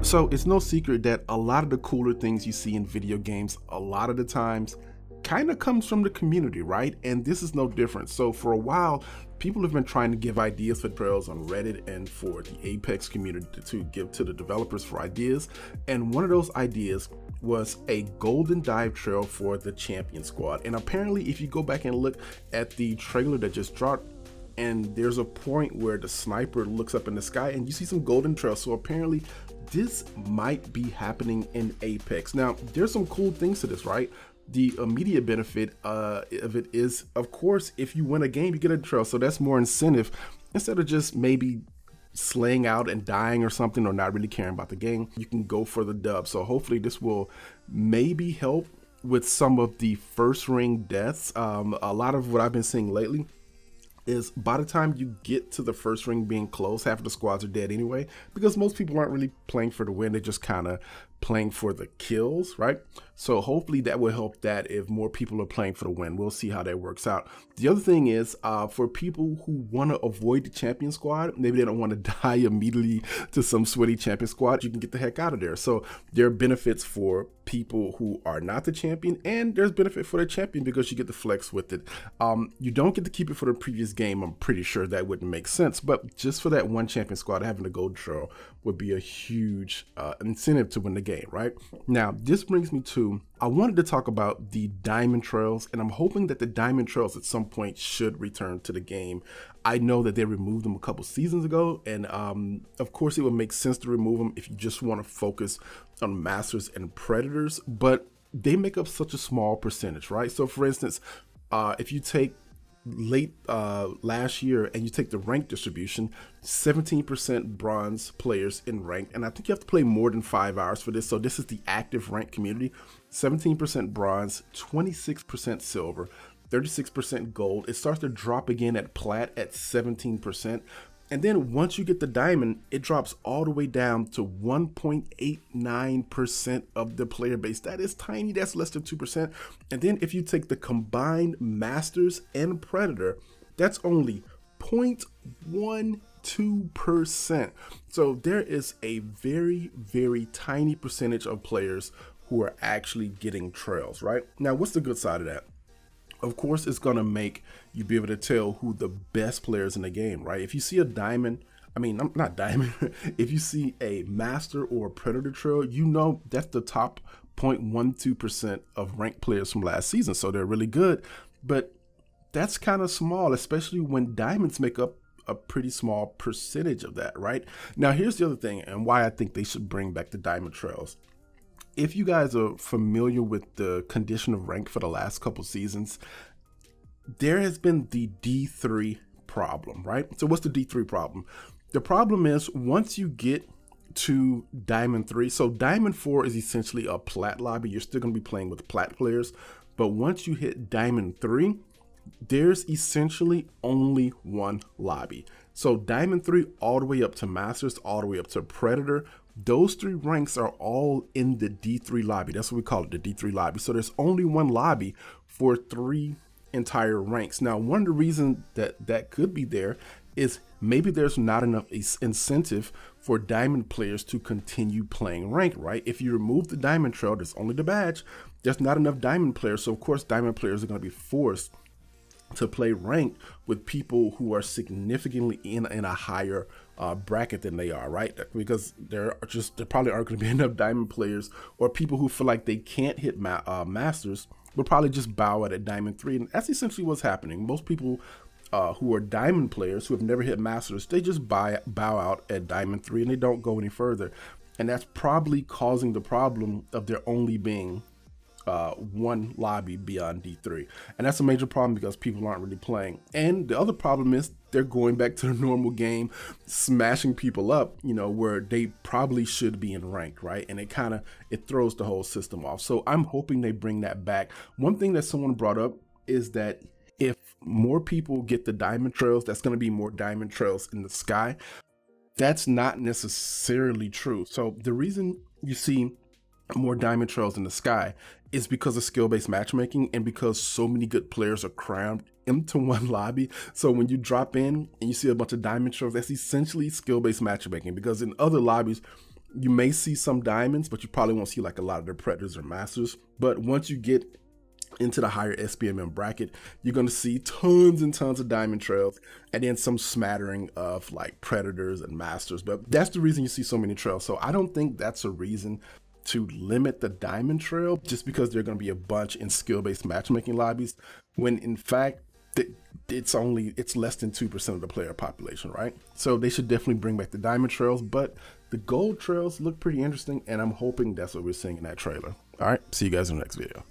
So it's no secret that a lot of the cooler things you see in video games, a lot of the times, kind of comes from the community, right? And this is no different. So for a while, people have been trying to give ideas for trails on Reddit and for the Apex community to give to the developers for ideas. And one of those ideas was a golden dive trail for the champion squad. And apparently, if you go back and look at the trailer that just dropped, and there's a point where the sniper looks up in the sky and you see some golden trails. So apparently this might be happening in Apex. Now, there's some cool things to this, right? The immediate benefit of it is, of course, if you win a game, you get a trail. So that's more incentive instead of just maybe slaying out and dying or something, or not really caring about the game. You can go for the dub. So hopefully this will maybe help with some of the first ring deaths. A lot of what I've been seeing lately is by the time you get to the first ring being close, half of the squads are dead anyway, because most people aren't really playing for the win. They're just kind of playing for the kills, right? So hopefully that will help that if more people are playing for the win. We'll see how that works out. The other thing is for people who want to avoid the champion squad, maybe they don't want to die immediately to some sweaty champion squad, you can get the heck out of there. So there are benefits for people who are not the champion, and there's benefit for the champion because you get to flex with it. You don't get to keep it for the previous game. I'm pretty sure that wouldn't make sense, but just for that one champion squad, having a gold trail would be a huge incentive to win the game, right? Now, this brings me to, I wanted to talk about the diamond trails, and I'm hoping that the diamond trails at some point should return to the game. I know that they removed them a couple seasons ago, and of course it would make sense to remove them if you just want to focus on masters and predators, but they make up such a small percentage, right? So for instance, if you take late last year and you take the rank distribution, 17% bronze players in rank, and I think you have to play more than 5 hours for this, so this is the active rank community. 17% bronze, 26% silver, 36% gold. It starts to drop again at plat at 17%. And then once you get the diamond, it drops all the way down to 1.89% of the player base. That is tiny, that's less than 2%. And then if you take the combined masters and predator, that's only 0.12%. So there is a very, very tiny percentage of players who are actually getting trails, right? Now, what's the good side of that? Of course, it's going to make you be able to tell who the best players in the game, right? If you see a diamond, I mean, not diamond, if you see a master or a predator trail, you know that's the top 0.12% of ranked players from last season. So they're really good, but that's kind of small, especially when diamonds make up a pretty small percentage of that, right? Now, here's the other thing and why I think they should bring back the diamond trails. If you guys are familiar with the condition of rank for the last couple seasons, there has been the D3 problem, right? So what's the D3 problem? The problem is once you get to Diamond 3, so Diamond 4 is essentially a plat lobby. You're still going to be playing with plat players, but once you hit Diamond 3, there's essentially only one lobby. So Diamond 3 all the way up to Masters, all the way up to Predator, those 3 ranks are all in the D3 lobby. That's what we call it, the D3 lobby. So there's only one lobby for 3 entire ranks. Now, one of the reasons that could be there is maybe there's not enough incentive for diamond players to continue playing rank, right? If you remove the diamond trail, there's only the badge, there's not enough diamond players. So of course, diamond players are going to be forced to play ranked with people who are significantly in a higher bracket than they are, right? Because there probably aren't going to be enough diamond players, or people who feel like they can't hit masters will probably just bow out at Diamond 3. And that's essentially what's happening. Most people who are diamond players who have never hit masters, they just bow out at Diamond 3 and they don't go any further. And that's probably causing the problem of there only being one lobby beyond D3, and that's a major problem because people aren't really playing. And the other problem is they're going back to the normal game, smashing people up, you know, where they probably should be in rank, right? And it throws the whole system off. So I'm hoping they bring that back. One thing that someone brought up is that if more people get the diamond trails, that's going to be more diamond trails in the sky. That's not necessarily true. So the reason you see more diamond trails in the sky is because of skill-based matchmaking and because so many good players are crammed into one lobby. So when you drop in and you see a bunch of diamond trails, that's essentially skill-based matchmaking, because in other lobbies You may see some diamonds, but you probably won't see like a lot of the predators or masters. But once you get into the higher SPMM bracket, you're going to see tons and tons of diamond trails, and then some smattering of like predators and masters. But that's the reason you see so many trails. So I don't think that's a reason to limit the diamond trail just because there are going to be a bunch in skill-based matchmaking lobbies, when in fact it's less than 2% of the player population, right? So they should definitely bring back the diamond trails, but the gold trails look pretty interesting, and I'm hoping that's what we're seeing in that trailer. All right, see you guys in the next video.